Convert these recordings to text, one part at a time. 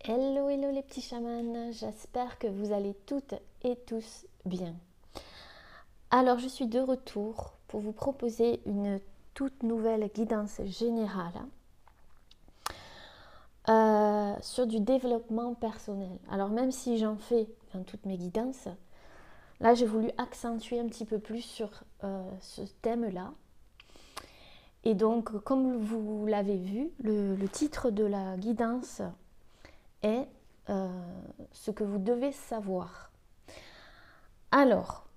Hello, hello les petits chamans, j'espère que vous allez toutes et tous bien. Alors je suis de retour pour vous proposer une toute nouvelle guidance générale sur du développement personnel. Alors même si j'en fais dans toutes mes guidances, là j'ai voulu accentuer un petit peu plus sur ce thème-là. Et donc comme vous l'avez vu, le titre de la guidance est ce que vous devez savoir. Alors,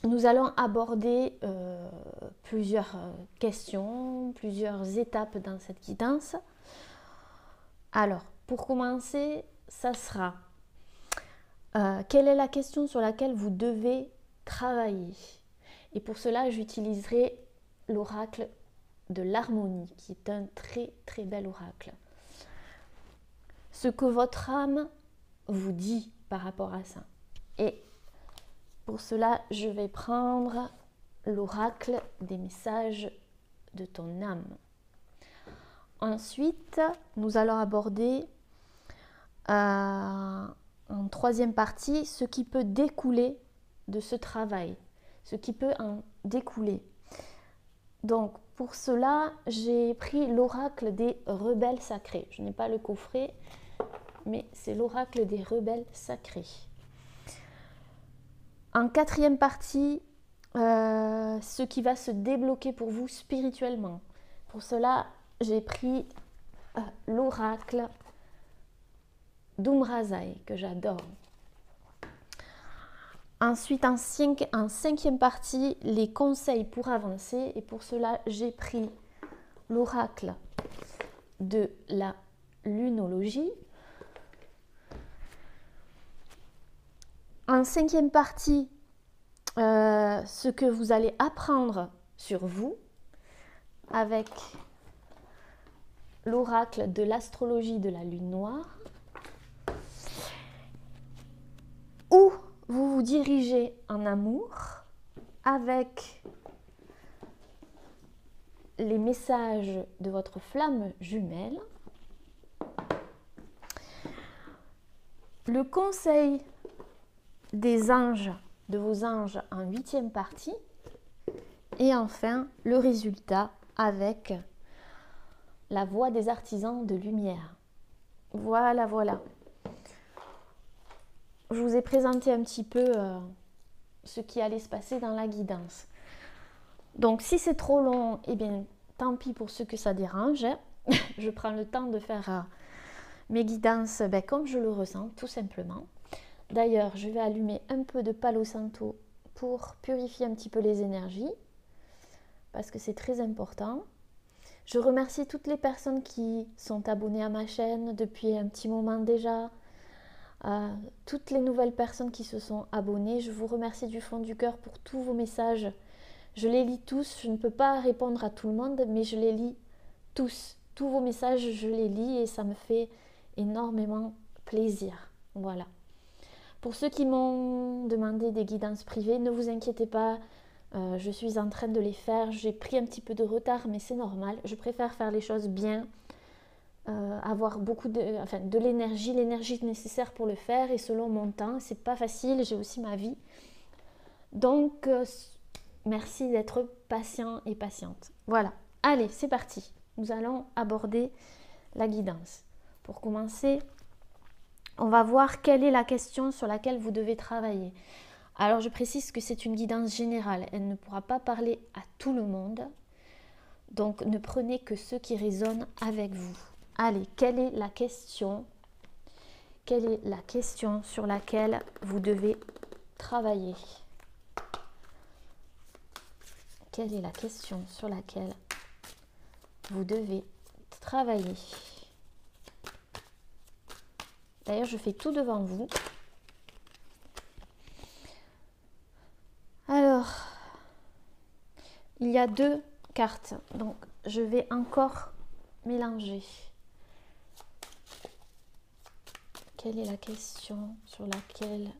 nous allons aborder plusieurs questions, plusieurs étapes dans cette guidance. Alors, pour commencer, ça sera quelle est la question sur laquelle vous devez travailler? Et pour cela, j'utiliserai l'oracle de l'harmonie, qui est un très très bel oracle. Ce que votre âme vous dit par rapport à ça. Et pour cela, je vais prendre l'oracle des messages de ton âme. Ensuite, nous allons aborder en troisième partie ce qui peut découler de ce travail, ce qui peut en découler. Donc, pour cela, j'ai pris l'oracle des rebelles sacrés. Je n'ai pas le coffret, mais c'est l'oracle des rebelles sacrés. En quatrième partie, ce qui va se débloquer pour vous spirituellement. Pour cela, j'ai pris l'oracle d'Umrazai, que j'adore. Ensuite, en cinquième partie, les conseils pour avancer. Et pour cela, j'ai pris l'oracle de la lunologie. En cinquième partie, ce que vous allez apprendre sur vous avec l'oracle de l'astrologie de la lune noire, où vous vous dirigez en amour avec les messages de votre flamme jumelle, le conseil des anges, de vos anges en huitième partie, et enfin le résultat avec la voix des artisans de lumière. Voilà, voilà. Je vous ai présenté un petit peu ce qui allait se passer dans la guidance. Donc si c'est trop long, eh bien tant pis pour ceux que ça dérange. Je prends le temps de faire mes guidances comme je le ressens, tout simplement. D'ailleurs, je vais allumer un peu de Palo Santo pour purifier un petit peu les énergies, parce que c'est très important. Je remercie toutes les personnes qui sont abonnées à ma chaîne depuis un petit moment déjà. Toutes les nouvelles personnes qui se sont abonnées, je vous remercie du fond du cœur pour tous vos messages. Je les lis tous, je ne peux pas répondre à tout le monde, mais je les lis tous. Tous vos messages, je les lis et ça me fait énormément plaisir. Voilà. Pour ceux qui m'ont demandé des guidances privées, ne vous inquiétez pas, je suis en train de les faire. J'ai pris un petit peu de retard, mais c'est normal. Je préfère faire les choses bien, avoir beaucoup de l'énergie nécessaire pour le faire. Et selon mon temps, c'est pas facile, j'ai aussi ma vie. Donc, merci d'être patient et patiente. Voilà, allez, c'est parti. Nous allons aborder la guidance. Pour commencer, on va voir quelle est la question sur laquelle vous devez travailler. Alors je précise que c'est une guidance générale, elle ne pourra pas parler à tout le monde, donc ne prenez que ceux qui résonnent avec vous. Allez, quelle est la question? Quelle est la question sur laquelle vous devez travailler? Quelle est la question sur laquelle vous devez travailler? D'ailleurs, je fais tout devant vous. Alors, il y a deux cartes, donc je vais encore mélanger. Quelle est la question sur laquelle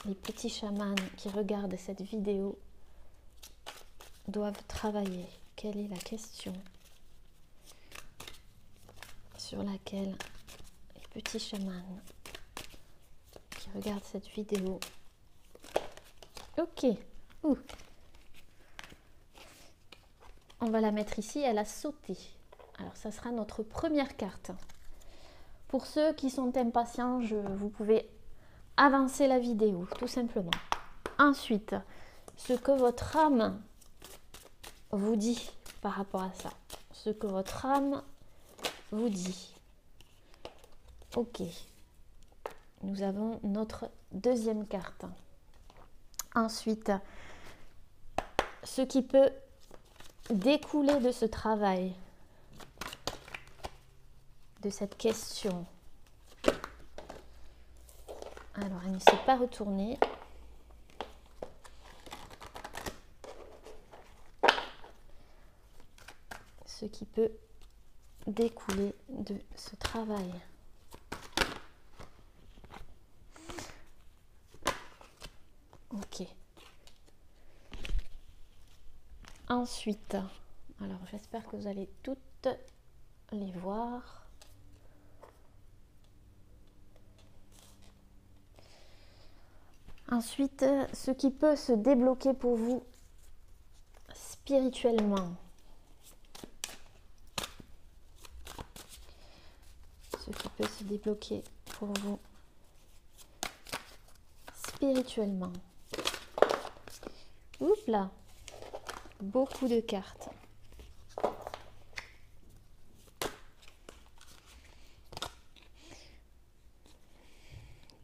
les petits chamans qui regardent cette vidéo doivent travailler? Quelle est la question sur laquelle les petit chaman qui regarde cette vidéo. Ok. Ouh. On va la mettre ici, elle a sauté. Alors ça sera notre première carte. Pour ceux qui sont impatients, vous pouvez avancer la vidéo, tout simplement. Ensuite, ce que votre âme vous dit par rapport à ça. Ce que votre âme vous dit. Ok. Nous avons notre deuxième carte. Ensuite, ce qui peut découler de ce travail, de cette question. Alors, elle ne s'est pas retournée. Ce qui peut découler de ce travail. Ok. Ensuite, alors j'espère que vous allez toutes les voir. Ensuite, ce qui peut se débloquer pour vous spirituellement. Ce qui peut se débloquer pour vous spirituellement. Oups là, beaucoup de cartes.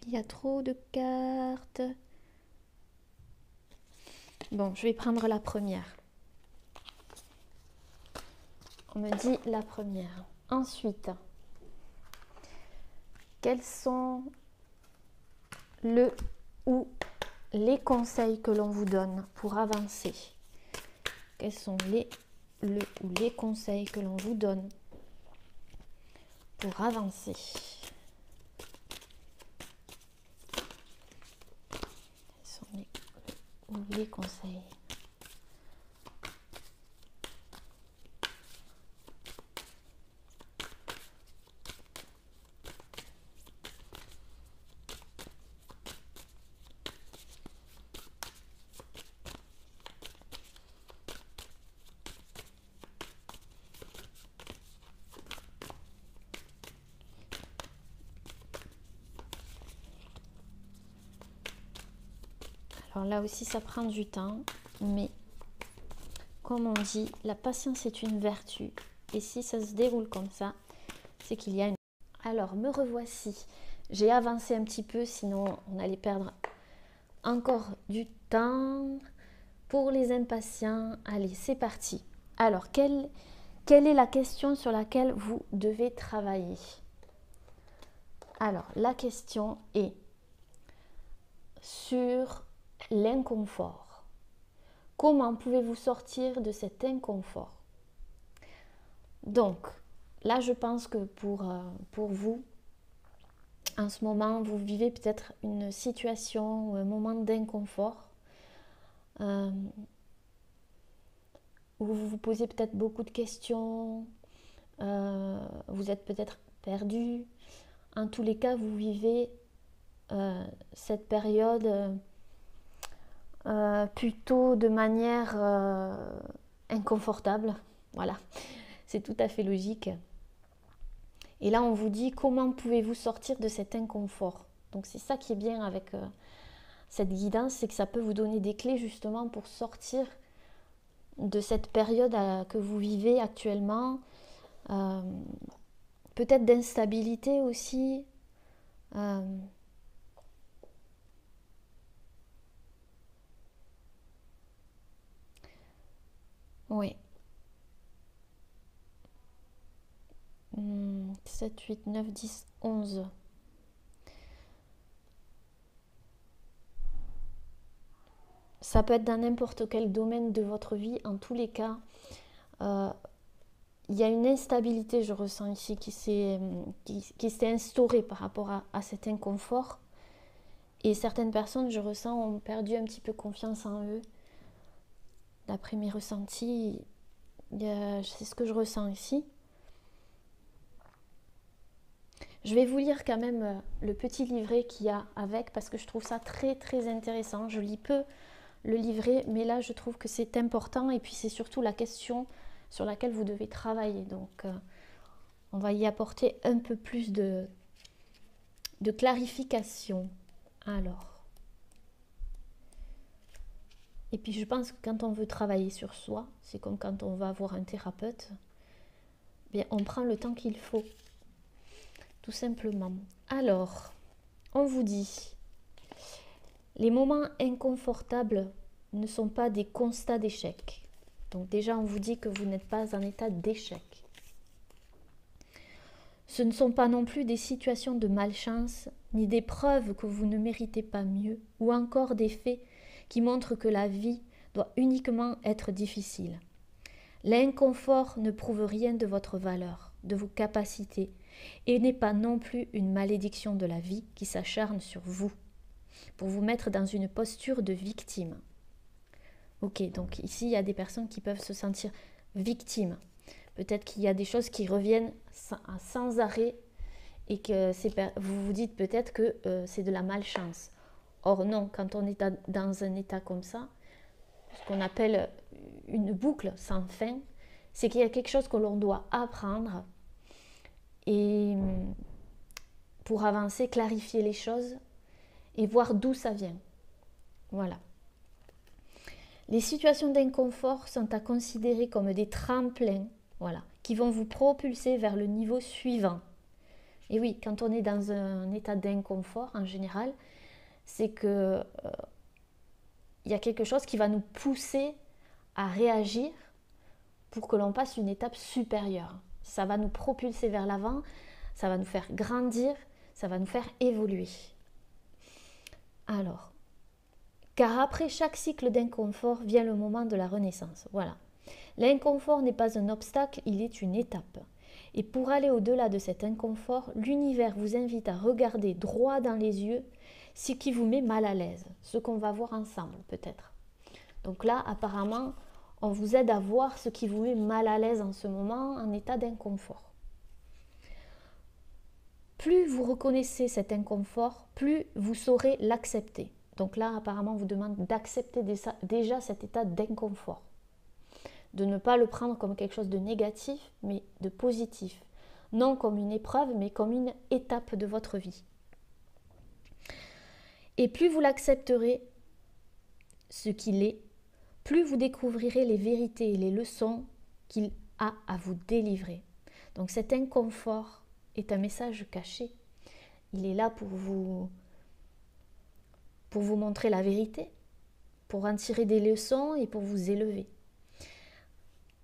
Il y a trop de cartes. Bon, je vais prendre la première. On me dit la première. Ensuite, quels sont le ou les conseils que l'on vous donne pour avancer? Quels sont le ou les conseils que l'on vous donne pour avancer? Quels sont le ou les conseils? Alors là aussi, ça prend du temps, mais comme on dit, la patience est une vertu. Et si ça se déroule comme ça, c'est qu'il y a une... Alors, me revoici. J'ai avancé un petit peu, sinon on allait perdre encore du temps. Pour les impatients, allez, c'est parti. Alors, quelle est la question sur laquelle vous devez travailler? Alors, la question est sur l'inconfort. Comment pouvez-vous sortir de cet inconfort? Donc, là, je pense que pour vous, en ce moment, vous vivez peut-être une situation ou un moment d'inconfort où vous vous posez peut-être beaucoup de questions, vous êtes peut-être perdu. En tous les cas, vous vivez cette période plutôt de manière inconfortable. Voilà, c'est tout à fait logique. Et là, on vous dit comment pouvez-vous sortir de cet inconfort. Donc c'est ça qui est bien avec cette guidance, c'est que ça peut vous donner des clés justement pour sortir de cette période que vous vivez actuellement. Peut-être d'instabilité aussi. Oui. 7, 8, 9, 10, 11. Ça peut être dans n'importe quel domaine de votre vie. En tous les cas, il y a une instabilité, je ressens ici, qui s'est instaurée par rapport à cet inconfort. Et certaines personnes, je ressens, ont perdu un petit peu confiance en eux. D'après mes ressentis, c'est ce que je ressens ici. Je vais vous lire quand même le petit livret qu'il y a avec parce que je trouve ça très très intéressant. Je lis peu le livret, mais là je trouve que c'est important et puis c'est surtout la question sur laquelle vous devez travailler. Donc on va y apporter un peu plus de clarification. Alors, et puis je pense que quand on veut travailler sur soi, c'est comme quand on va voir un thérapeute, bien on prend le temps qu'il faut, tout simplement. Alors, on vous dit, les moments inconfortables ne sont pas des constats d'échec. Donc déjà, on vous dit que vous n'êtes pas en état d'échec. Ce ne sont pas non plus des situations de malchance, ni des preuves que vous ne méritez pas mieux, ou encore des faits qui montrent que la vie doit uniquement être difficile. L'inconfort ne prouve rien de votre valeur, de vos capacités, et n'est pas non plus une malédiction de la vie qui s'acharne sur vous, pour vous mettre dans une posture de victime. Ok, donc ici, il y a des personnes qui peuvent se sentir victimes. Peut-être qu'il y a des choses qui reviennent sans arrêt et que vous vous dites peut-être que c'est de la malchance. Or non, quand on est dans un état comme ça, ce qu'on appelle une boucle sans fin, c'est qu'il y a quelque chose que l'on doit apprendre et pour avancer, clarifier les choses et voir d'où ça vient. Voilà. Les situations d'inconfort sont à considérer comme des tremplins, voilà, qui vont vous propulser vers le niveau suivant. Et oui, quand on est dans un état d'inconfort, en général, c'est que y a quelque chose qui va nous pousser à réagir pour que l'on passe une étape supérieure. Ça va nous propulser vers l'avant, ça va nous faire grandir, ça va nous faire évoluer. Alors, car après chaque cycle d'inconfort vient le moment de la renaissance. Voilà. L'inconfort n'est pas un obstacle, il est une étape. Et pour aller au-delà de cet inconfort, l'univers vous invite à regarder droit dans les yeux ce qui vous met mal à l'aise, ce qu'on va voir ensemble peut-être. Donc là, apparemment, on vous aide à voir ce qui vous met mal à l'aise en ce moment, en état d'inconfort. Plus vous reconnaissez cet inconfort, plus vous saurez l'accepter. Donc là, apparemment, on vous demande d'accepter déjà cet état d'inconfort. De ne pas le prendre comme quelque chose de négatif, mais de positif. Non comme une épreuve, mais comme une étape de votre vie. Et plus vous l'accepterez, ce qu'il est, plus vous découvrirez les vérités et les leçons qu'il a à vous délivrer. Donc cet inconfort est un message caché. Il est là pour vous montrer la vérité, pour en tirer des leçons et pour vous élever.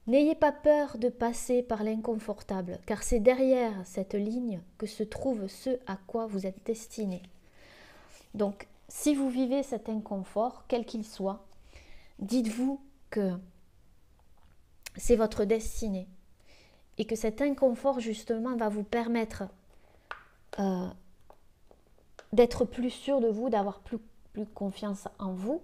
N'ayez pas peur de passer par l'inconfortable, car c'est derrière cette ligne que se trouve ce à quoi vous êtes destiné. Donc, si vous vivez cet inconfort, quel qu'il soit, dites-vous que c'est votre destinée et que cet inconfort, justement, va vous permettre d'être plus sûr de vous, d'avoir plus confiance en vous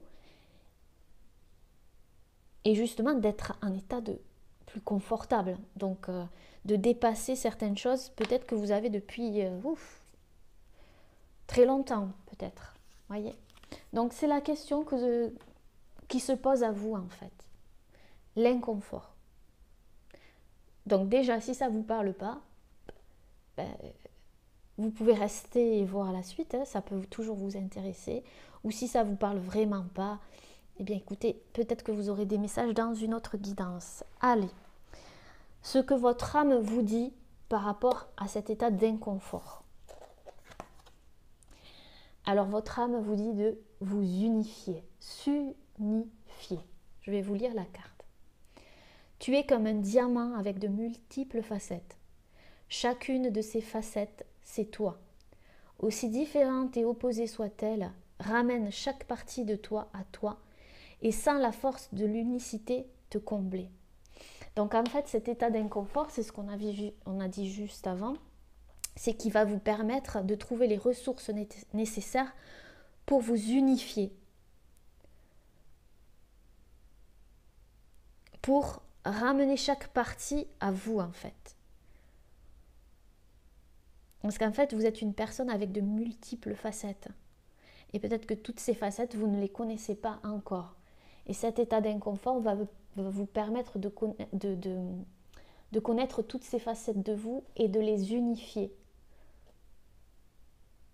et justement d'être en état de plus confortable, donc de dépasser certaines choses peut-être que vous avez depuis très longtemps peut-être, voyez. Donc c'est la question qui se pose à vous en fait, l'inconfort. Donc déjà si ça ne vous parle pas, vous pouvez rester et voir la suite, ça peut toujours vous intéresser, ou si ça ne vous parle vraiment pas, eh bien écoutez, peut-être que vous aurez des messages dans une autre guidance. Allez, ce que votre âme vous dit par rapport à cet état d'inconfort. Alors votre âme vous dit de vous unifier, s'unifier. Je vais vous lire la carte. Tu es comme un diamant avec de multiples facettes. Chacune de ces facettes, c'est toi. Aussi différentes et opposées soient-elles, ramène chaque partie de toi à toi et sans la force de l'unicité te combler. Donc en fait cet état d'inconfort, c'est ce qu'on a dit juste avant, c'est qui va vous permettre de trouver les ressources nécessaires pour vous unifier, pour ramener chaque partie à vous en fait. Parce qu'en fait, vous êtes une personne avec de multiples facettes. Et peut-être que toutes ces facettes, vous ne les connaissez pas encore. Et cet état d'inconfort va vous permettre de connaître toutes ces facettes de vous et de les unifier.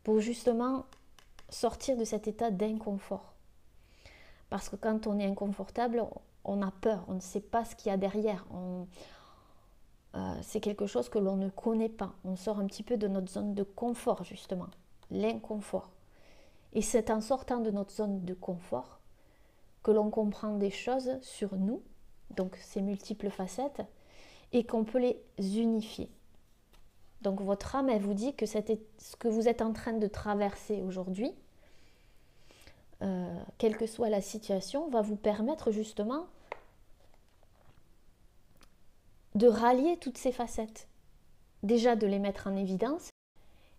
Pour justement sortir de cet état d'inconfort. Parce que quand on est inconfortable, on a peur, on ne sait pas ce qu'il y a derrière. C'est quelque chose que l'on ne connaît pas. On sort un petit peu de notre zone de confort, justement. L'inconfort. Et c'est en sortant de notre zone de confort que l'on comprend des choses sur nous, donc ces multiples facettes, et qu'on peut les unifier. Donc votre âme, elle vous dit que ce que vous êtes en train de traverser aujourd'hui, quelle que soit la situation, va vous permettre justement de rallier toutes ces facettes. Déjà de les mettre en évidence,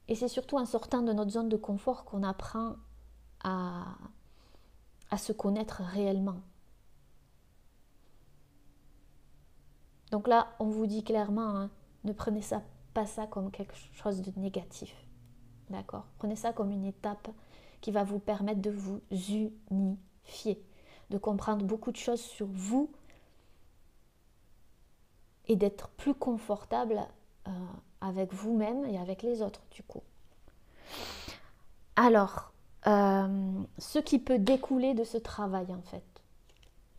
et c'est surtout en sortant de notre zone de confort qu'on apprend à se connaître réellement. Donc là, on vous dit clairement, hein, ne prenez pas ça comme quelque chose de négatif. D'accord ? Prenez ça comme une étape qui va vous permettre de vous unifier, de comprendre beaucoup de choses sur vous et d'être plus confortable avec vous-même et avec les autres du coup. Alors, ce qui peut découler de ce travail en fait,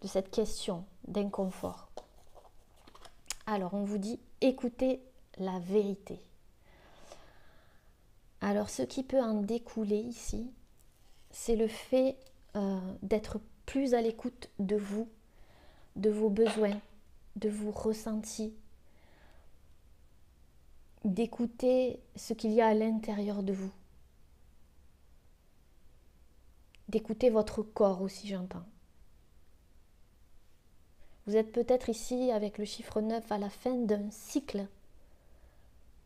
de cette question d'inconfort. Alors, on vous dit, écoutez la vérité. Alors, ce qui peut en découler ici, c'est le fait d'être plus à l'écoute de vous, de vos besoins, de vos ressentis, d'écouter ce qu'il y a à l'intérieur de vous, d'écouter votre corps aussi, j'entends. Vous êtes peut-être ici avec le chiffre 9 à la fin d'un cycle,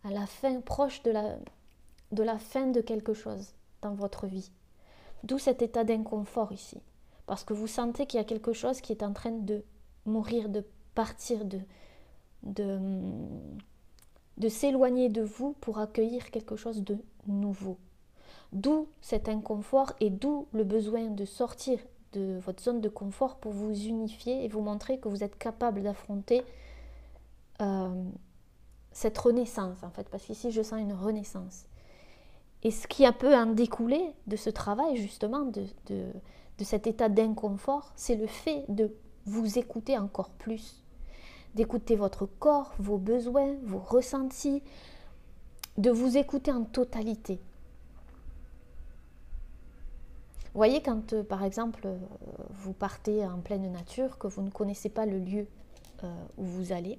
à la fin proche de la fin de quelque chose dans votre vie. D'où cet état d'inconfort ici. Parce que vous sentez qu'il y a quelque chose qui est en train de mourir, de partir, de s'éloigner de vous pour accueillir quelque chose de nouveau. D'où cet inconfort et d'où le besoin de sortir de votre zone de confort pour vous unifier et vous montrer que vous êtes capable d'affronter cette renaissance en fait, parce qu'ici je sens une renaissance. Et ce qui a peu en découlé de ce travail justement, de cet état d'inconfort, c'est le fait de vous écouter encore plus, d'écouter votre corps, vos besoins, vos ressentis, de vous écouter en totalité. Vous voyez quand par exemple vous partez en pleine nature, que vous ne connaissez pas le lieu où vous allez,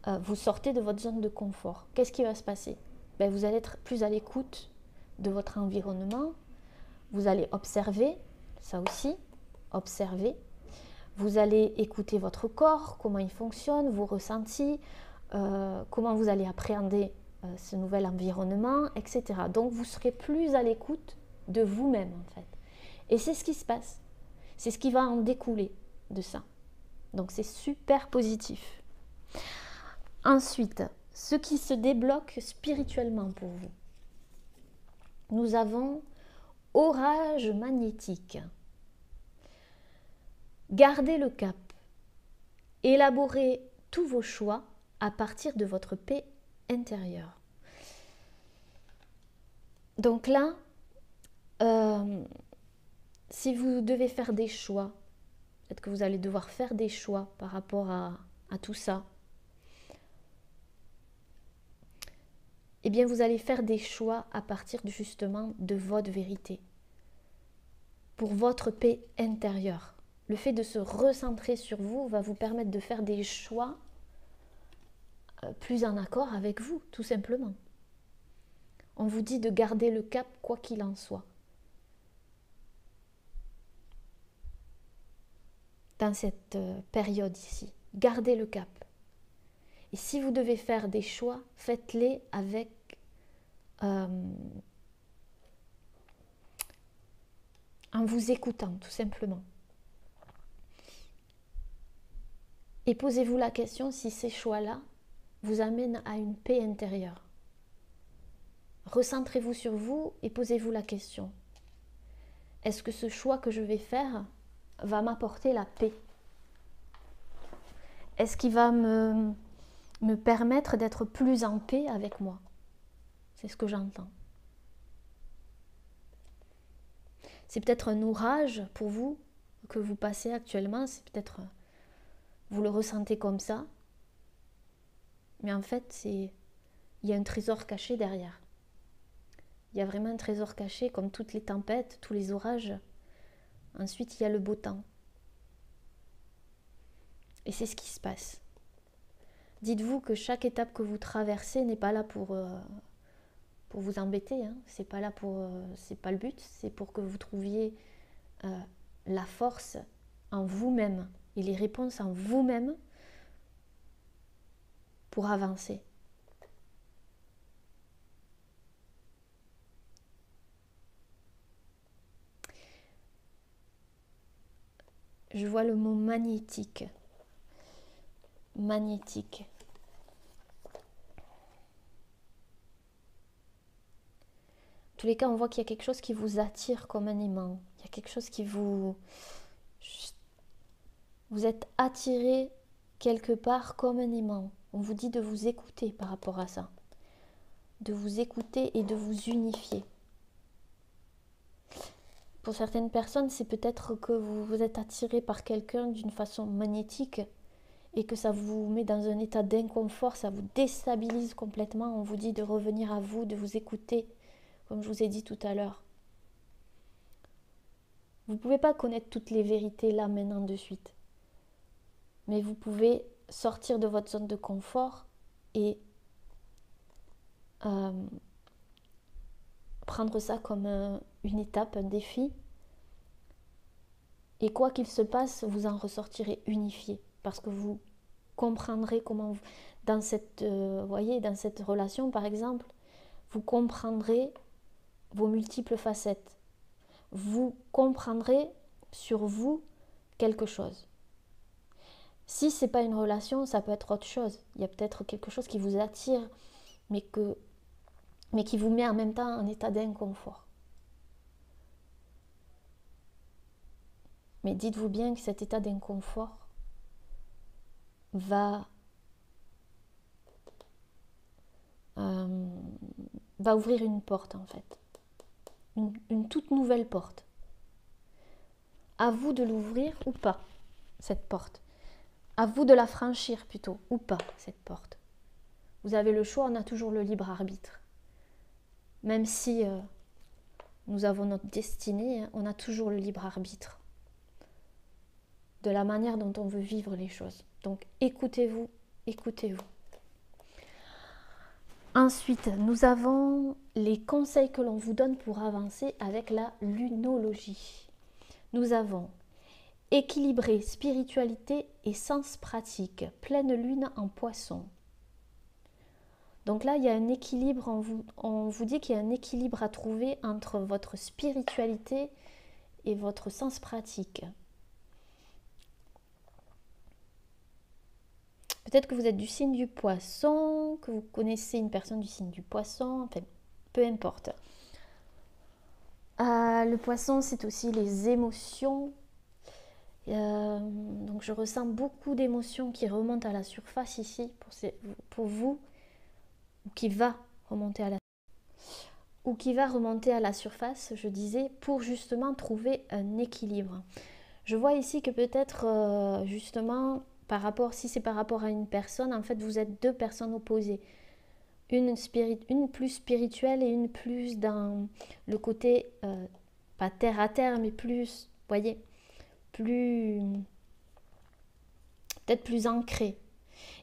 vous sortez de votre zone de confort. Qu'est-ce qui va se passer ? Vous allez être plus à l'écoute de votre environnement, vous allez observer, ça aussi, observer. Vous allez écouter votre corps, comment il fonctionne, vos ressentis, comment vous allez appréhender ce nouvel environnement, etc. Donc vous serez plus à l'écoute de vous-même en fait. Et c'est ce qui se passe. C'est ce qui va en découler de ça. Donc c'est super positif. Ensuite, ce qui se débloque spirituellement pour vous. Nous avons orage magnétique. Gardez le cap. Élaborez tous vos choix à partir de votre paix intérieure. Donc là, si vous devez faire des choix, peut-être que vous allez devoir faire des choix par rapport à tout ça, eh bien vous allez faire des choix à partir justement de votre vérité, pour votre paix intérieure. Le fait de se recentrer sur vous va vous permettre de faire des choix plus en accord avec vous, tout simplement. On vous dit de garder le cap quoi qu'il en soit. Dans cette période ici, gardez le cap. Et si vous devez faire des choix, faites-les avec en vous écoutant, tout simplement. Et posez-vous la question si ces choix-là vous amènent à une paix intérieure. recentrez-vous sur vous et posez-vous la question. Est-ce que ce choix que je vais faire va m'apporter la paix? Est-ce qu'il va me permettre d'être plus en paix avec moi? C'est ce que j'entends. C'est peut-être un orage pour vous que vous passez actuellement, c'est peut-être, vous le ressentez comme ça, mais en fait, il y a un trésor caché derrière. Il y a vraiment un trésor caché, comme toutes les tempêtes, tous les orages. Ensuite, il y a le beau temps. Et c'est ce qui se passe. Dites-vous que chaque étape que vous traversez n'est pas là pour vous embêter. Hein. C'est pas là c'est pas le but. C'est pour que vous trouviez la force en vous-même et les réponses en vous-même pour avancer. Je vois le mot magnétique. Magnétique. En tous les cas, on voit qu'il y a quelque chose qui vous attire comme un aimant. Il y a quelque chose qui vous êtes attiré quelque part comme un aimant. On vous dit de vous écouter par rapport à ça. De vous écouter et de vous unifier. Pour certaines personnes, c'est peut-être que vous êtes attiré par quelqu'un d'une façon magnétique et que ça vous met dans un état d'inconfort, ça vous déstabilise complètement. On vous dit de revenir à vous, de vous écouter, comme je vous ai dit tout à l'heure. Vous ne pouvez pas connaître toutes les vérités là, maintenant, de suite. Mais vous pouvez sortir de votre zone de confort et prendre ça comme une étape, un défi. Et quoi qu'il se passe, vous en ressortirez unifié. Parce que vous comprendrez comment, dans cette relation par exemple, vous comprendrez vos multiples facettes. Vous comprendrez sur vous quelque chose. Si ce n'est pas une relation, ça peut être autre chose. Il y a peut-être quelque chose qui vous attire, mais qui vous met en même temps en état d'inconfort. Mais dites-vous bien que cet état d'inconfort va ouvrir une porte en fait. Une toute nouvelle porte. À vous de l'ouvrir ou pas, cette porte. À vous de la franchir plutôt, ou pas, cette porte. Vous avez le choix, on a toujours le libre arbitre. Même si nous avons notre destinée, on a toujours le libre arbitre de la manière dont on veut vivre les choses. Donc écoutez-vous, écoutez-vous. Ensuite, nous avons les conseils que l'on vous donne pour avancer avec la lunologie. Nous avons équilibrer spiritualité et sens pratique, pleine lune en poisson. Donc là, il y a un équilibre, on vous dit qu'il y a un équilibre à trouver entre votre spiritualité et votre sens pratique. Peut-être que vous êtes du signe du poisson, que vous connaissez une personne du signe du poisson, enfin, peu importe. Le poisson, c'est aussi les émotions. Donc je ressens beaucoup d'émotions qui remontent à la surface ici, pour vous, ou qui va remonter à la surface, je disais, pour justement trouver un équilibre. Je vois ici que peut-être justement, si c'est par rapport à une personne, en fait vous êtes deux personnes opposées. Une plus spirituelle et une plus dans le côté, pas terre à terre, mais plus, voyez, peut-être plus ancré,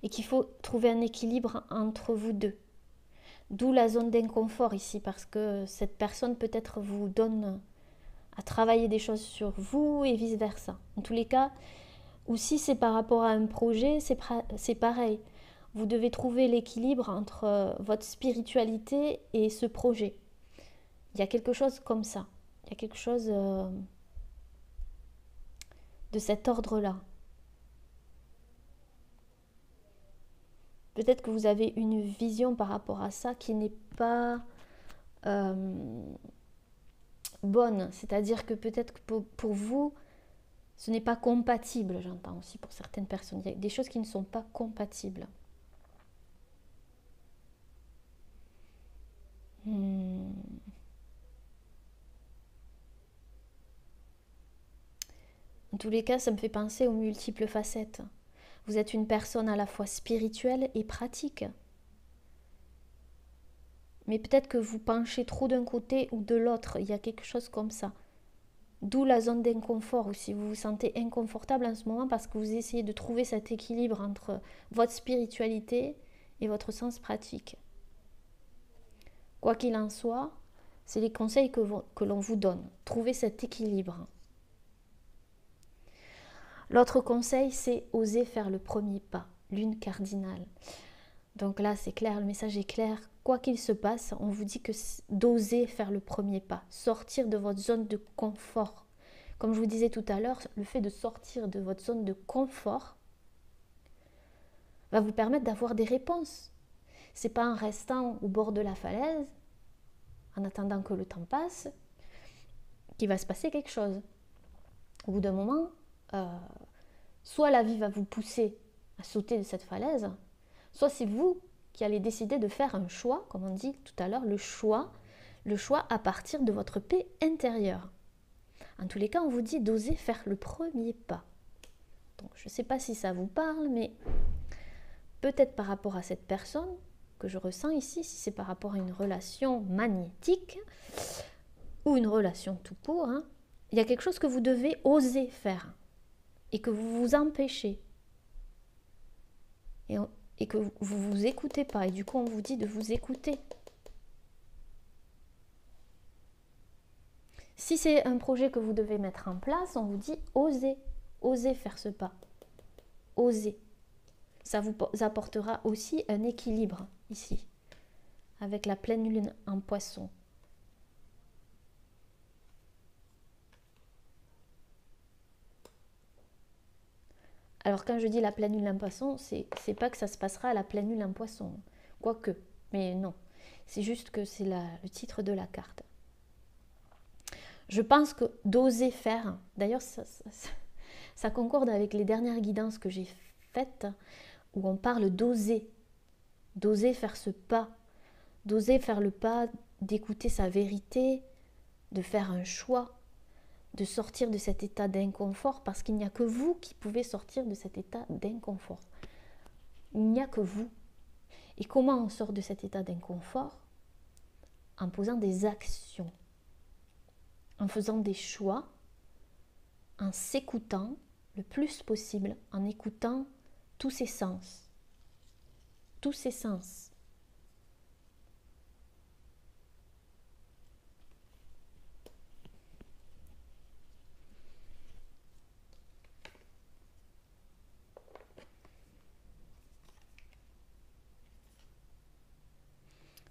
et qu'il faut trouver un équilibre entre vous deux. D'où la zone d'inconfort ici, parce que cette personne peut-être vous donne à travailler des choses sur vous et vice versa. En tous les cas, ou si c'est par rapport à un projet, c'est pareil. Vous devez trouver l'équilibre entre votre spiritualité et ce projet. Il y a quelque chose comme ça. Il y a quelque chose de cet ordre-là. Peut-être que vous avez une vision par rapport à ça qui n'est pas bonne. C'est-à-dire que peut-être que pour vous, ce n'est pas compatible, j'entends aussi pour certaines personnes. Il y a des choses qui ne sont pas compatibles. En tous les cas, ça me fait penser aux multiples facettes. Vous êtes une personne à la fois spirituelle et pratique. Mais peut-être que vous penchez trop d'un côté ou de l'autre. Il y a quelque chose comme ça. D'où la zone d'inconfort aussi. Vous vous sentez inconfortable en ce moment parce que vous essayez de trouver cet équilibre entre votre spiritualité et votre sens pratique. Quoi qu'il en soit, c'est les conseils que l'on vous donne. Trouvez cet équilibre. L'autre conseil, c'est oser faire le premier pas, lune cardinale. Donc là, c'est clair, le message est clair. Quoi qu'il se passe, on vous dit que d'oser faire le premier pas, sortir de votre zone de confort. Comme je vous disais tout à l'heure, le fait de sortir de votre zone de confort va vous permettre d'avoir des réponses. C'est pas en restant au bord de la falaise, en attendant que le temps passe, qu'il va se passer quelque chose. Au bout d'un moment, soit la vie va vous pousser à sauter de cette falaise, soit c'est vous qui allez décider de faire un choix, comme on dit tout à l'heure, le choix à partir de votre paix intérieure. En tous les cas, on vous dit d'oser faire le premier pas. Donc, je ne sais pas si ça vous parle, mais peut-être par rapport à cette personne que je ressens ici, si c'est par rapport à une relation magnétique ou une relation tout court, il y a quelque chose que vous devez oser faire et que vous vous empêchez. Et que vous ne vous écoutez pas. Et du coup, on vous dit de vous écouter. Si c'est un projet que vous devez mettre en place, on vous dit osez. Osez faire ce pas. Osez. Ça vous apportera aussi un équilibre ici, avec la pleine lune en Poisson. Alors quand je dis la pleine lune en Poisson, c'est pas que ça se passera à la pleine lune en Poisson. Quoique, mais non. C'est juste que c'est le titre de la carte. Je pense que d'oser faire, d'ailleurs ça concorde avec les dernières guidances que j'ai faites, où on parle d'oser faire ce pas, d'oser faire le pas, d'écouter sa vérité, de faire un choix, de sortir de cet état d'inconfort, parce qu'il n'y a que vous qui pouvez sortir de cet état d'inconfort. Il n'y a que vous. Et comment on sort de cet état d'inconfort? En posant des actions, en faisant des choix, en s'écoutant le plus possible, en écoutant tous ses sens. Tous ses sens.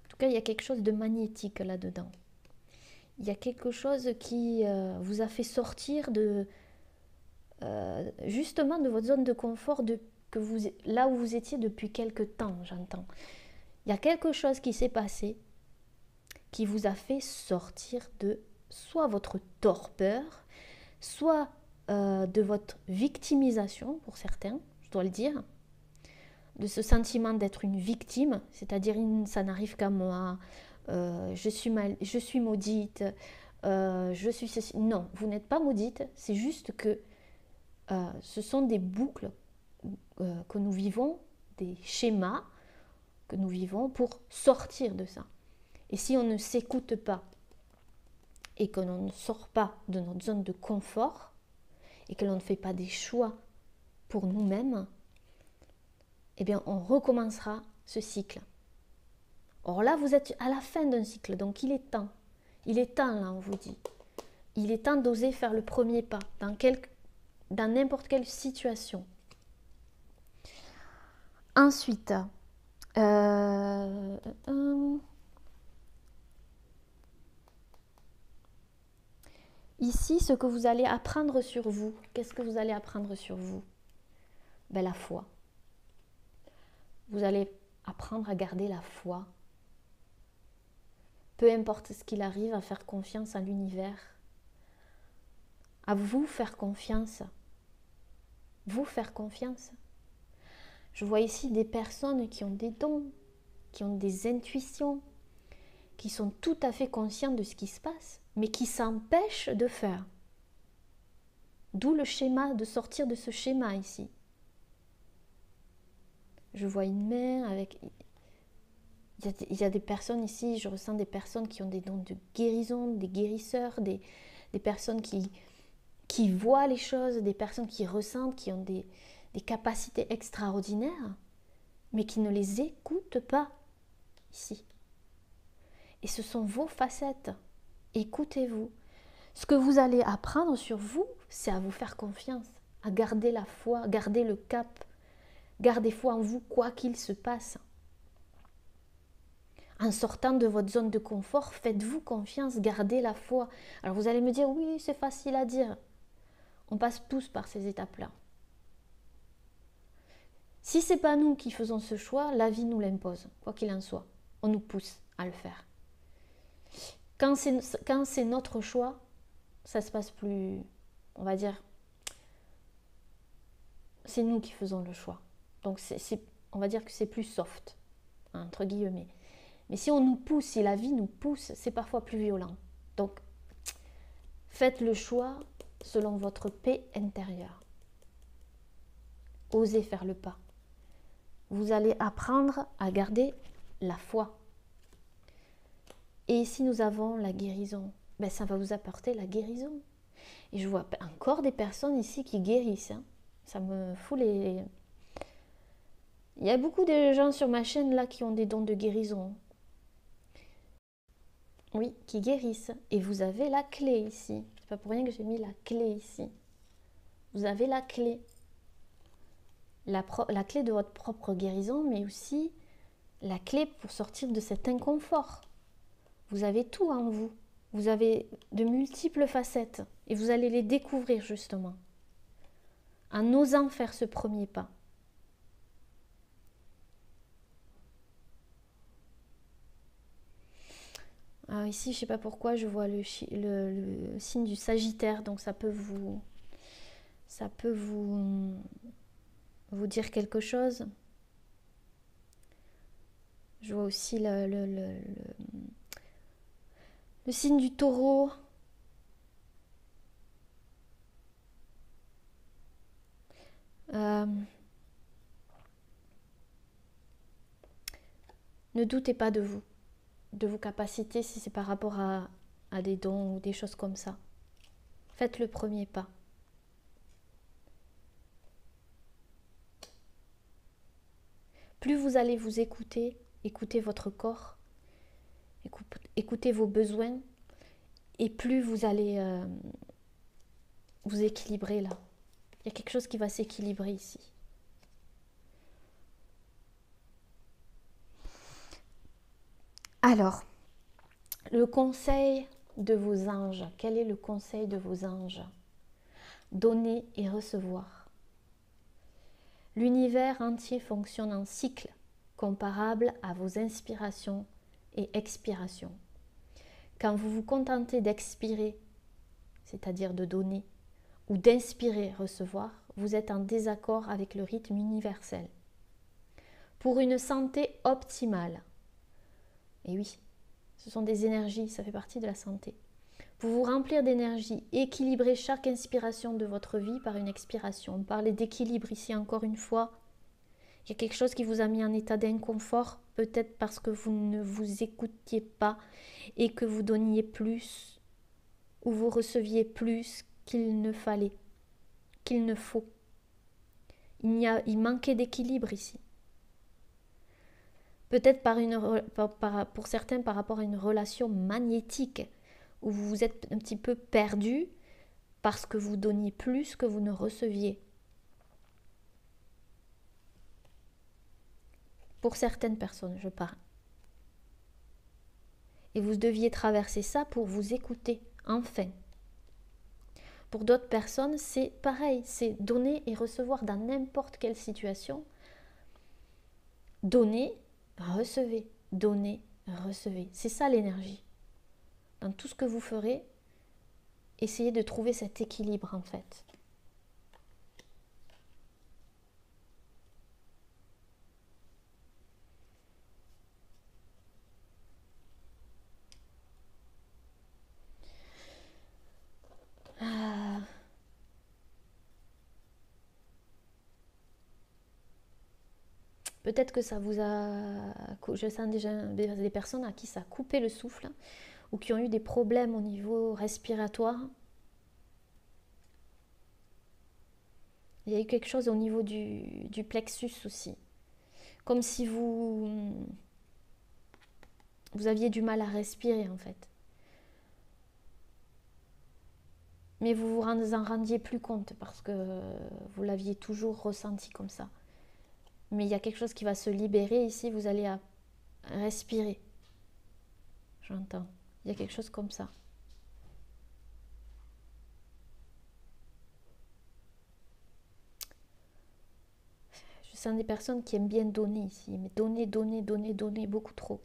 En tout cas, il y a quelque chose de magnétique là-dedans. Il y a quelque chose qui vous a fait sortir justement de votre zone de confort, là où vous étiez depuis quelque temps, j'entends. Il y a quelque chose qui s'est passé qui vous a fait sortir de soit votre torpeur, soit de votre victimisation, pour certains, je dois le dire, de ce sentiment d'être une victime, c'est-à-dire ça n'arrive qu'à moi, je suis maudite, je suis ceci. Non, vous n'êtes pas maudite, c'est juste que ce sont des boucles que nous vivons, des schémas que nous vivons pour sortir de ça. Et si on ne s'écoute pas et que l'on ne sort pas de notre zone de confort et que l'on ne fait pas des choix pour nous-mêmes, eh bien on recommencera ce cycle. Or là, vous êtes à la fin d'un cycle, donc il est temps. Il est temps, là, on vous dit. Il est temps d'oser faire le premier pas dans n'importe quelle situation. Ensuite, ici, ce que vous allez apprendre sur vous, qu'est-ce que vous allez apprendre sur vous? Ben, la foi. Vous allez apprendre à garder la foi. peu importe ce qu'il arrive, à faire confiance à l'univers, à vous faire confiance. Vous faire confiance. Je vois ici des personnes qui ont des dons, qui ont des intuitions, qui sont tout à fait conscientes de ce qui se passe, mais qui s'empêchent de faire. D'où le schéma, de sortir de ce schéma ici. Je vois une main avec... Il y a des personnes ici, je ressens des personnes qui ont des dons de guérison, des guérisseurs, des personnes qui voient les choses, des personnes qui ressentent, qui ont des capacités extraordinaires, mais qui ne les écoutent pas ici. Et ce sont vos facettes. Écoutez-vous. Ce que vous allez apprendre sur vous, c'est à vous faire confiance, à garder la foi, garder le cap, gardez foi en vous quoi qu'il se passe. En sortant de votre zone de confort, faites-vous confiance, gardez la foi. Alors vous allez me dire, oui, c'est facile à dire. On passe tous par ces étapes-là. Si ce n'est pas nous qui faisons ce choix, la vie nous l'impose, quoi qu'il en soit. On nous pousse à le faire. Quand c'est notre choix, ça se passe plus, on va dire, c'est nous qui faisons le choix. Donc on va dire que c'est plus soft, entre guillemets. Mais si on nous pousse, si la vie nous pousse, c'est parfois plus violent. Donc, faites le choix selon votre paix intérieure. Osez faire le pas. Vous allez apprendre à garder la foi. Et ici, nous avons la guérison. Ben, ça va vous apporter la guérison. Et je vois encore des personnes ici qui guérissent. Hein. Ça me fout les... Il y a beaucoup de gens sur ma chaîne là qui ont des dons de guérison. Oui, qui guérissent. Et vous avez la clé ici. C'est pas pour rien que j'ai mis la clé ici. Vous avez la clé. La clé de votre propre guérison, mais aussi la clé pour sortir de cet inconfort. Vous avez tout en vous. Vous avez de multiples facettes. Et vous allez les découvrir justement. En osant faire ce premier pas. Alors ici, je ne sais pas pourquoi, je vois le signe du Sagittaire, donc ça peut vous dire quelque chose. Je vois aussi le signe du Taureau. Ne doutez pas de vous, de vos capacités, si c'est par rapport à des dons ou des choses comme ça. Faites le premier pas. Plus vous allez vous écouter, écouter votre corps, écouter vos besoins, et plus vous allez vous équilibrer là. Il y a quelque chose qui va s'équilibrer ici. Alors, le conseil de vos anges. Quel est le conseil de vos anges? Donner et recevoir. L'univers entier fonctionne en cycle, comparable à vos inspirations et expirations. Quand vous vous contentez d'expirer, c'est-à-dire de donner, ou d'inspirer, recevoir, vous êtes en désaccord avec le rythme universel. Pour une santé optimale, et oui, ce sont des énergies, ça fait partie de la santé. Pour vous remplir d'énergie, équilibrez chaque inspiration de votre vie par une expiration. On parlait d'équilibre ici encore une fois. Il y a quelque chose qui vous a mis en état d'inconfort, peut-être parce que vous ne vous écoutiez pas et que vous donniez plus ou vous receviez plus qu'il ne fallait, qu'il ne faut. Il manquait d'équilibre ici. Peut-être pour certains par rapport à une relation magnétique où vous vous êtes un petit peu perdu parce que vous donniez plus que vous ne receviez. Pour certaines personnes, je parle. Et vous deviez traverser ça pour vous écouter, enfin. Pour d'autres personnes, c'est pareil, c'est donner et recevoir dans n'importe quelle situation. Donner, recevez, donner, recevez. C'est ça l'énergie. dans tout ce que vous ferez, essayez de trouver cet équilibre en fait. Peut-être que ça vous a... Je sens déjà des personnes à qui ça a coupé le souffle ou qui ont eu des problèmes au niveau respiratoire. Il y a eu quelque chose au niveau du plexus aussi. Comme si vous aviez du mal à respirer en fait. Mais vous vous en rendiez plus compte parce que vous l'aviez toujours ressenti comme ça. Mais il y a quelque chose qui va se libérer ici, vous allez respirer. J'entends. Il y a quelque chose comme ça. Je sens des personnes qui aiment bien donner ici, mais donner, donner, donner, donner, beaucoup trop.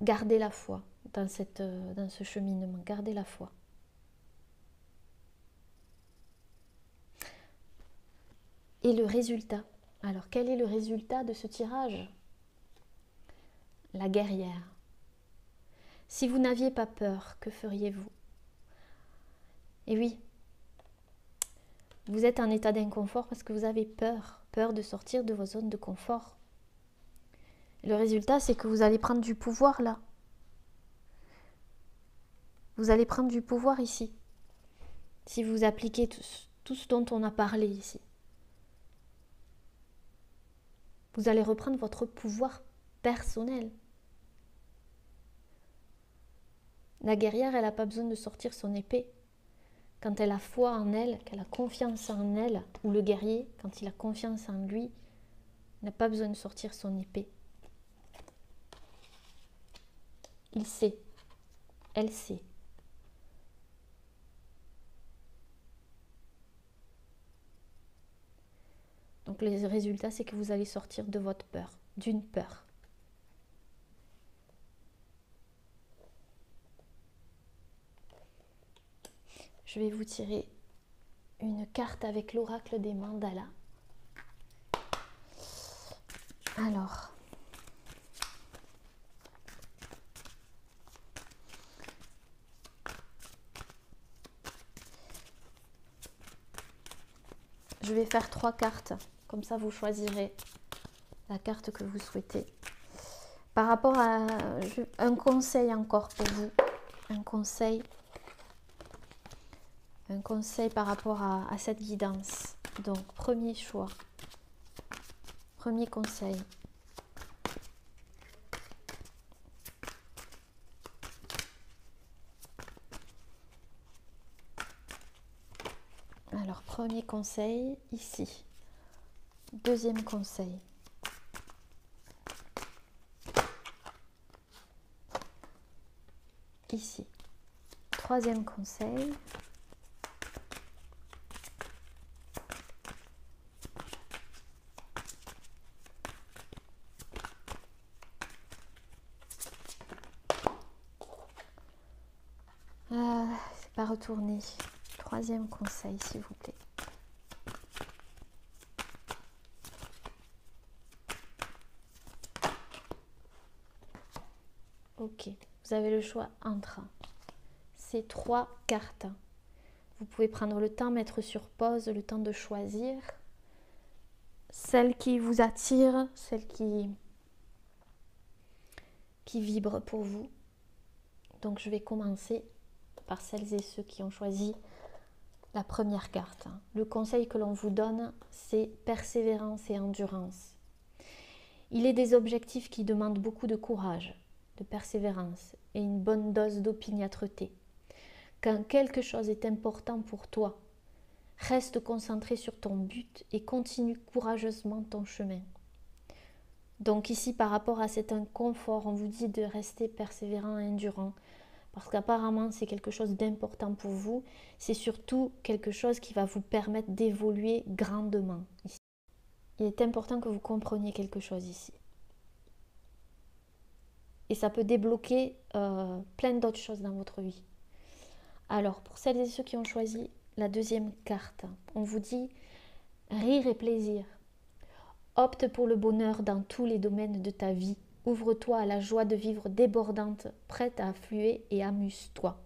Gardez la foi dans ce cheminement, gardez la foi. Et le résultat. Alors, quel est le résultat de ce tirage? La guerrière. Si vous n'aviez pas peur, que feriez-vous? Et oui, vous êtes en état d'inconfort parce que vous avez peur. Peur de sortir de vos zones de confort. Et le résultat, c'est que vous allez prendre du pouvoir là. Vous allez prendre du pouvoir ici. Si vous appliquez tout ce dont on a parlé ici. Vous allez reprendre votre pouvoir personnel. La guerrière, elle n'a pas besoin de sortir son épée. Quand elle a foi en elle, qu'elle a confiance en elle, ou le guerrier, quand il a confiance en lui, il n'a pas besoin de sortir son épée. Il sait. Elle sait. Donc le résultat, c'est que vous allez sortir de votre peur, d'une peur. Je vais vous tirer une carte avec l'oracle des mandalas. Alors, je vais faire 3 cartes. Comme ça, vous choisirez la carte que vous souhaitez. Par rapport à un conseil encore pour vous, un conseil par rapport à cette guidance. Donc, premier choix, premier conseil. Alors, premier conseil, ici. Deuxième conseil. Ici. Troisième conseil. C'est pas retourné. Troisième conseil, s'il vous plaît. Ok, vous avez le choix entre ces 3 cartes. Vous pouvez prendre le temps, mettre sur pause, le temps de choisir celle qui vous attire, celle qui vibre pour vous. Donc je vais commencer par celles et ceux qui ont choisi la première carte. Le conseil que l'on vous donne, c'est persévérance et endurance. Il est des objectifs qui demandent beaucoup de courage, de persévérance et une bonne dose d'opiniâtreté. Quand quelque chose est important pour toi, reste concentré sur ton but et continue courageusement ton chemin. Donc ici, par rapport à cet inconfort, on vous dit de rester persévérant et endurant, parce qu'apparemment c'est quelque chose d'important pour vous. C'est surtout quelque chose qui va vous permettre d'évoluer grandement ici. il est important que vous compreniez quelque chose ici. Et ça peut débloquer plein d'autres choses dans votre vie. Alors, pour celles et ceux qui ont choisi la deuxième carte, on vous dit rire et plaisir. Opte pour le bonheur dans tous les domaines de ta vie. Ouvre-toi à la joie de vivre débordante, prête à affluer et amuse-toi.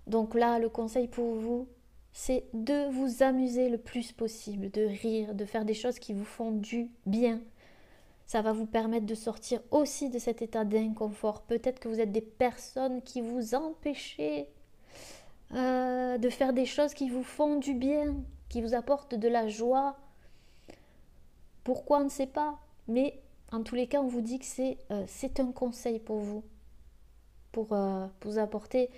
Donc là, le conseil pour vous, c'est de vous amuser le plus possible, de rire, de faire des choses qui vous font du bien. Ça va vous permettre de sortir aussi de cet état d'inconfort. Peut-être que vous êtes des personnes qui vous empêchent de faire des choses qui vous font du bien, qui vous apportent de la joie. Pourquoi, on ne sait pas. Mais en tous les cas, on vous dit que c'est un conseil pour vous. Pour vous apporter...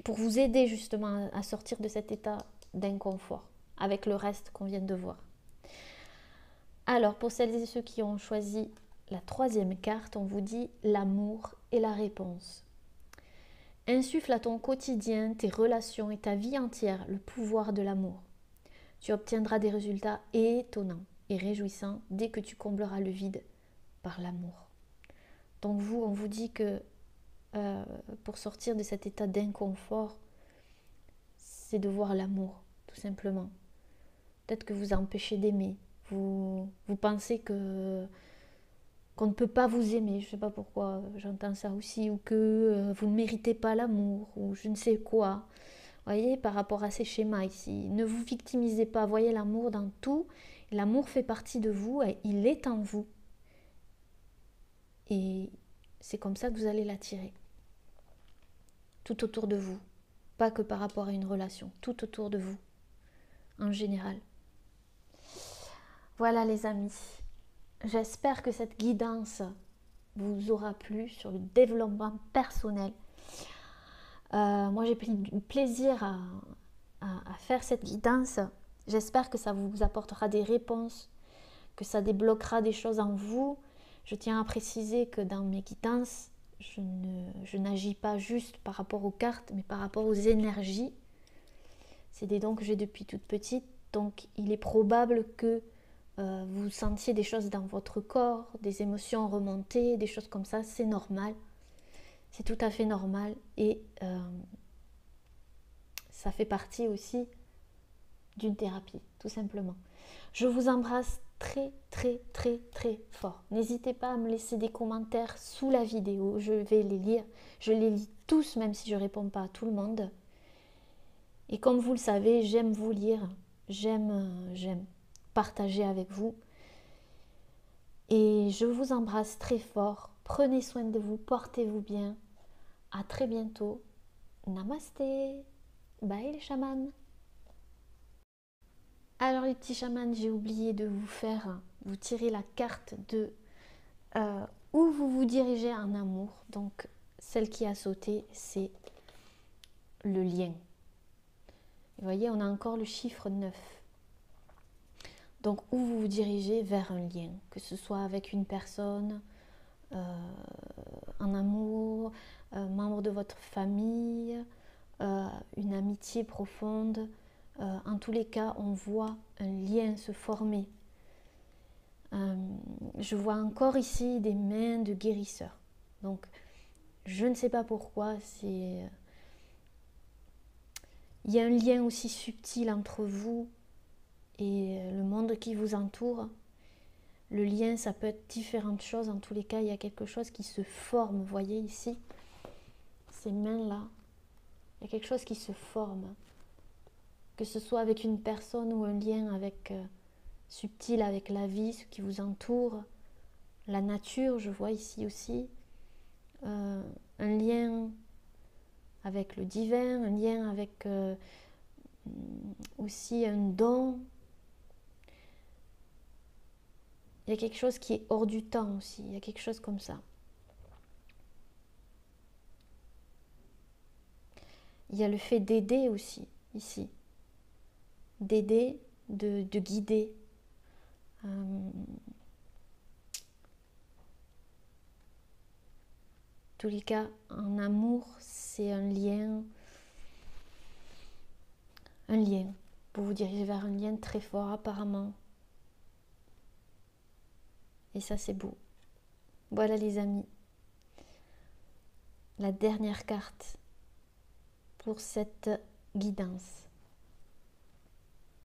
pour vous aider justement à sortir de cet état d'inconfort avec le reste qu'on vient de voir. Alors, pour celles et ceux qui ont choisi la troisième carte, on vous dit l'amour et la réponse. Insuffle à ton quotidien, tes relations et ta vie entière le pouvoir de l'amour. Tu obtiendras des résultats étonnants et réjouissants dès que tu combleras le vide par l'amour. Donc vous, on vous dit que pour sortir de cet état d'inconfort, c'est de voir l'amour, tout simplement. Peut-être que vous empêchez d'aimer. Vous pensez qu'on ne peut pas vous aimer, je ne sais pas pourquoi j'entends ça aussi, ou que vous ne méritez pas l'amour, ou je ne sais quoi. Voyez, par rapport à ces schémas ici, ne vous victimisez pas, voyez l'amour dans tout. L'amour fait partie de vous, et il est en vous. Et c'est comme ça que vous allez l'attirer. Tout autour de vous, pas que par rapport à une relation, tout autour de vous, en général. Voilà les amis, j'espère que cette guidance vous aura plu sur le développement personnel. Moi j'ai pris du plaisir à faire cette guidance. J'espère que ça vous apportera des réponses, que ça débloquera des choses en vous. Je tiens à préciser que dans mes guidances, je n'agis pas juste par rapport aux cartes, mais par rapport aux énergies. C'est des dons que j'ai depuis toute petite, donc il est probable que vous sentiez des choses dans votre corps, des émotions remontées, des choses comme ça, c'est normal. C'est tout à fait normal et ça fait partie aussi d'une thérapie, tout simplement. Je vous embrasse très très très très fort. N'hésitez pas à me laisser des commentaires sous la vidéo, je vais les lire. Je les lis tous, même si je ne réponds pas à tout le monde. Et comme vous le savez, j'aime vous lire, j'aime partager avec vous. Et je vous embrasse très fort. Prenez soin de vous, portez-vous bien. À très bientôt. Namasté. Bye les chamans. Alors les petits chamans, j'ai oublié de vous tirer la carte de où vous vous dirigez en amour. Donc celle qui a sauté, c'est le lien. Vous voyez, on a encore le chiffre 9. Donc où vous vous dirigez vers un lien, que ce soit avec une personne, en amour, membre de votre famille, une amitié profonde. En tous les cas, on voit un lien se former. Je vois encore ici des mains de guérisseurs. Donc, je ne sais pas pourquoi, il y a un lien aussi subtil entre vous et le monde qui vous entoure. Le lien, ça peut être différentes choses. En tous les cas, il y a quelque chose qui se forme. Vous voyez ici, ces mains-là, il y a quelque chose qui se forme. Que ce soit avec une personne ou un lien avec subtil avec la vie, ce qui vous entoure, la nature, je vois ici aussi. Un lien avec le divin, un lien avec aussi un don. Il y a quelque chose qui est hors du temps aussi, il y a quelque chose comme ça. Il y a le fait d'aider aussi, ici. D'aider, de guider. En tous les cas, en amour, c'est un lien. Un lien. Vous vous dirigez vers un lien très fort apparemment. Et ça, c'est beau. Voilà les amis. La dernière carte pour cette guidance.